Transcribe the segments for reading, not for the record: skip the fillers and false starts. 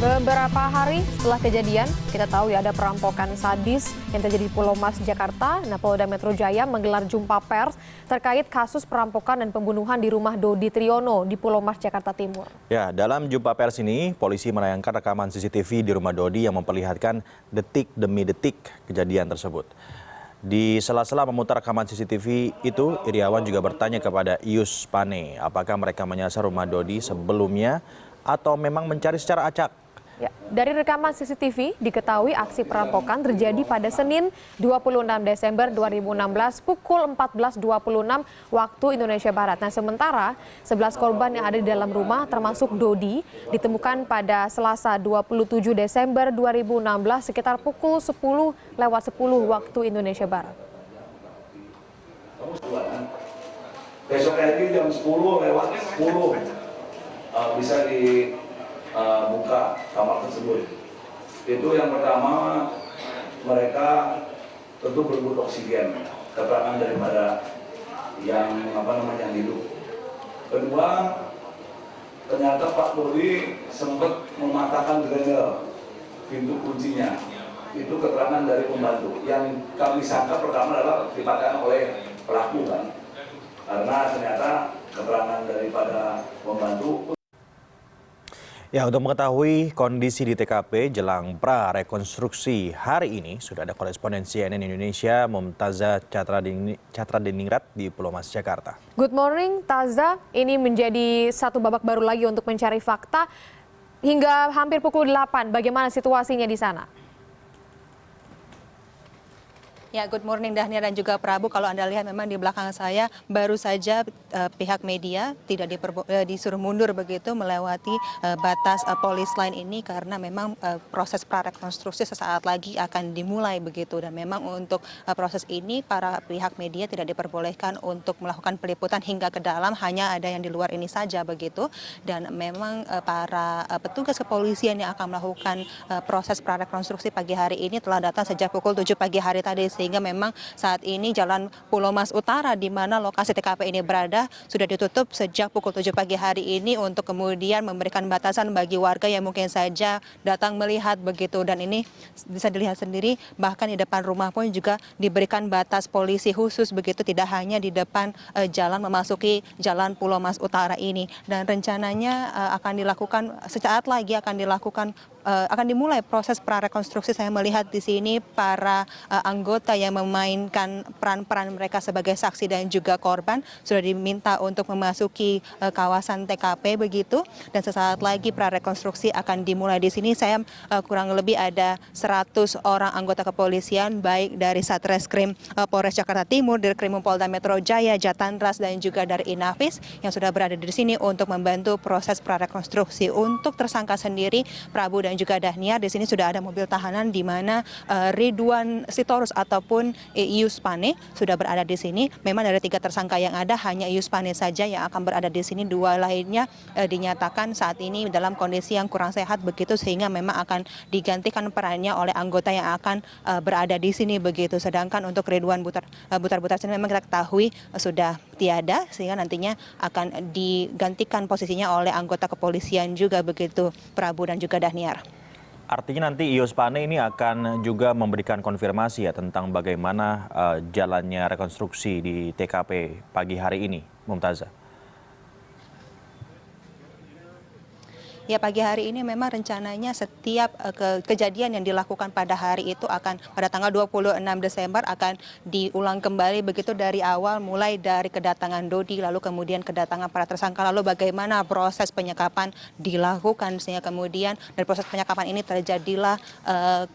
Beberapa hari setelah kejadian, kita tahu ya ada perampokan sadis yang terjadi di Pulau Mas, Jakarta. Nah, Polda Metro Jaya menggelar jumpa pers terkait kasus perampokan dan pembunuhan di rumah Dodi Triyono di Pulau Mas, Jakarta Timur. Ya, dalam jumpa pers ini, polisi menayangkan rekaman CCTV di rumah Dodi yang memperlihatkan detik demi detik kejadian tersebut. Di sela-sela memutar rekaman CCTV itu, Iriawan juga bertanya kepada Ius Pane, apakah mereka menyasar rumah Dodi sebelumnya atau memang mencari secara acak. Ya, dari rekaman CCTV diketahui aksi perampokan terjadi pada Senin 26 Desember 2016 pukul 14.26 waktu Indonesia Barat. Nah, sementara 11 korban yang ada di dalam rumah termasuk Dodi ditemukan pada Selasa 27 Desember 2016 sekitar pukul 10.10 waktu Indonesia Barat. Besok hari jam 10:10 bisa buka kamar tersebut. Itu yang pertama, mereka tentu berebut oksigen, keterangan daripada yang hidup. Kedua, ternyata Pak Dodi sempat mematahkan grendel pintu kuncinya. Itu keterangan dari pembantu. Yang kami sangka pertama adalah dipatahkan oleh pelaku kan, karena ternyata keterangan daripada pembantu. Ya, untuk mengetahui kondisi di TKP jelang pra-rekonstruksi hari ini, sudah ada koresponden CNN Indonesia, Mumtazah Chatradiningrat di Pulau Mas, Jakarta. Good morning, Taza. Ini menjadi satu babak baru lagi untuk mencari fakta. Hingga hampir pukul 8, bagaimana situasinya di sana? Ya, good morning Dahnia dan juga Prabu. Kalau Anda lihat memang di belakang saya baru saja pihak media tidak disuruh mundur begitu melewati batas polis line ini karena memang proses prarekonstruksi sesaat lagi akan dimulai begitu. Dan memang untuk proses ini para pihak media tidak diperbolehkan untuk melakukan peliputan hingga ke dalam, hanya ada yang di luar ini saja begitu. Dan memang para petugas kepolisian yang akan melakukan proses prarekonstruksi pagi hari ini telah datang sejak pukul 7 pagi hari tadi. Sehingga memang saat ini Jalan Pulau Mas Utara di mana lokasi TKP ini berada sudah ditutup sejak pukul 7 pagi hari ini untuk kemudian memberikan batasan bagi warga yang mungkin saja datang melihat begitu. Dan ini bisa dilihat sendiri bahkan di depan rumah pun juga diberikan batas polisi khusus begitu, tidak hanya di depan jalan memasuki Jalan Pulau Mas Utara ini. Dan rencananya akan dilakukan sesaat lagi akan dimulai proses prarekonstruksi. Saya melihat di sini para anggota yang memainkan peran-peran mereka sebagai saksi dan juga korban sudah diminta untuk memasuki kawasan TKP begitu. Dan sesaat lagi prarekonstruksi akan dimulai di sini. Saya kurang lebih ada 100 orang anggota kepolisian baik dari Satreskrim Polres Jakarta Timur, dari Krimum Polda Metro Jaya, Jatandras dan juga dari Inavis yang sudah berada di sini untuk membantu proses prarekonstruksi. Untuk tersangka sendiri, Prabu dan juga Dahnia, di sini sudah ada mobil tahanan di mana Ridwan Sitorus ataupun Ius Pane sudah berada di sini. Memang dari 3 tersangka yang ada hanya Ius Pane saja yang akan berada di sini. 2 lainnya dinyatakan saat ini dalam kondisi yang kurang sehat begitu, sehingga memang akan digantikan perannya oleh anggota yang akan berada di sini begitu. Sedangkan untuk Ridwan Butar sini memang kita ketahui sudah tiada, sehingga nantinya akan digantikan posisinya oleh anggota kepolisian juga begitu, Prabu dan juga Dahniar. Artinya nanti Ius Pane ini akan juga memberikan konfirmasi ya tentang bagaimana jalannya rekonstruksi di TKP pagi hari ini, Mumtazah. Ya, pagi hari ini memang rencananya setiap kejadian yang dilakukan pada hari itu akan pada tanggal 26 Desember akan diulang kembali begitu dari awal, mulai dari kedatangan Dodi lalu kemudian kedatangan para tersangka, lalu bagaimana proses penyekapan dilakukan sehingga kemudian dari proses penyekapan ini terjadilah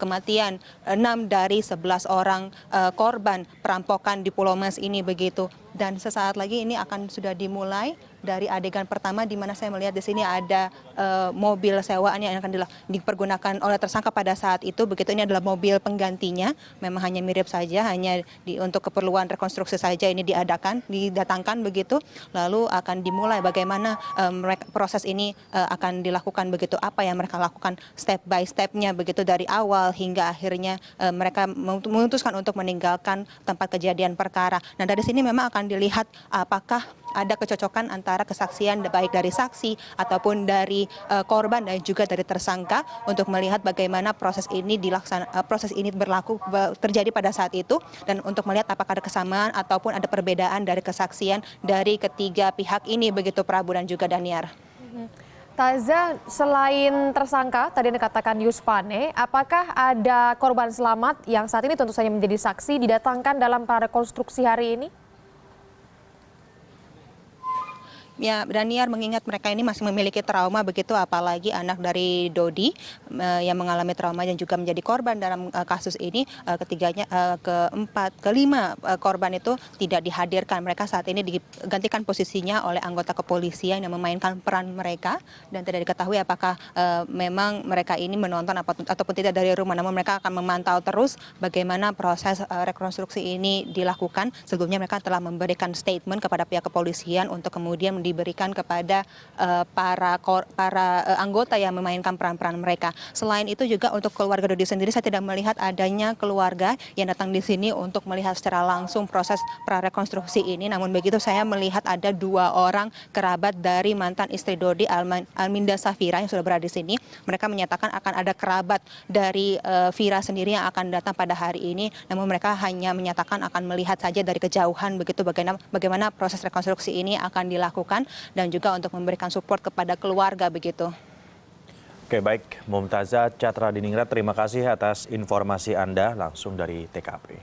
kematian 6 dari 11 orang korban perampokan di Pulau Mas ini begitu. Dan sesaat lagi ini akan sudah dimulai dari adegan pertama di mana saya melihat di sini ada mobil sewaan yang akan dipergunakan oleh tersangka pada saat itu begitu. Ini adalah mobil penggantinya, memang hanya mirip saja, hanya untuk keperluan rekonstruksi saja ini didatangkan begitu. Lalu akan dimulai bagaimana proses ini akan dilakukan begitu, apa yang mereka lakukan step by stepnya begitu dari awal hingga akhirnya mereka memutuskan untuk meninggalkan tempat kejadian perkara. Nah, dari sini memang akan dilihat apakah ada kecocokan antara sementara kesaksian baik dari saksi ataupun dari korban dan juga dari tersangka untuk melihat bagaimana proses ini terjadi pada saat itu, dan untuk melihat apakah ada kesamaan ataupun ada perbedaan dari kesaksian dari ketiga pihak ini begitu Prabu dan juga Daniar. Taza, selain tersangka tadi yang dikatakan Yuspane, apakah ada korban selamat yang saat ini tentu saja menjadi saksi didatangkan dalam prarekonstruksi hari ini? Ya, Daniar, mengingat mereka ini masih memiliki trauma begitu, apalagi anak dari Dodi yang mengalami trauma dan juga menjadi korban dalam kasus ini. Kelima korban itu tidak dihadirkan. Mereka saat ini digantikan posisinya oleh anggota kepolisian yang memainkan peran mereka, dan tidak diketahui apakah memang mereka ini menonton ataupun tidak dari rumah. Namun mereka akan memantau terus bagaimana proses rekonstruksi ini dilakukan. Sebelumnya mereka telah memberikan statement kepada pihak kepolisian untuk kemudian diberikan kepada para anggota yang memainkan peran-peran mereka. Selain itu juga untuk keluarga Dodi sendiri, saya tidak melihat adanya keluarga yang datang di sini untuk melihat secara langsung proses prarekonstruksi ini. Namun begitu saya melihat ada 2 orang kerabat dari mantan istri Dodi, Alminda Safira, yang sudah berada di sini. Mereka menyatakan akan ada kerabat dari Vira sendiri yang akan datang pada hari ini. Namun mereka hanya menyatakan akan melihat saja dari kejauhan begitu bagaimana proses rekonstruksi ini akan dilakukan, dan juga untuk memberikan support kepada keluarga begitu. Oke, baik. Mumtazah Catra Diningrat, terima kasih atas informasi Anda langsung dari TKP.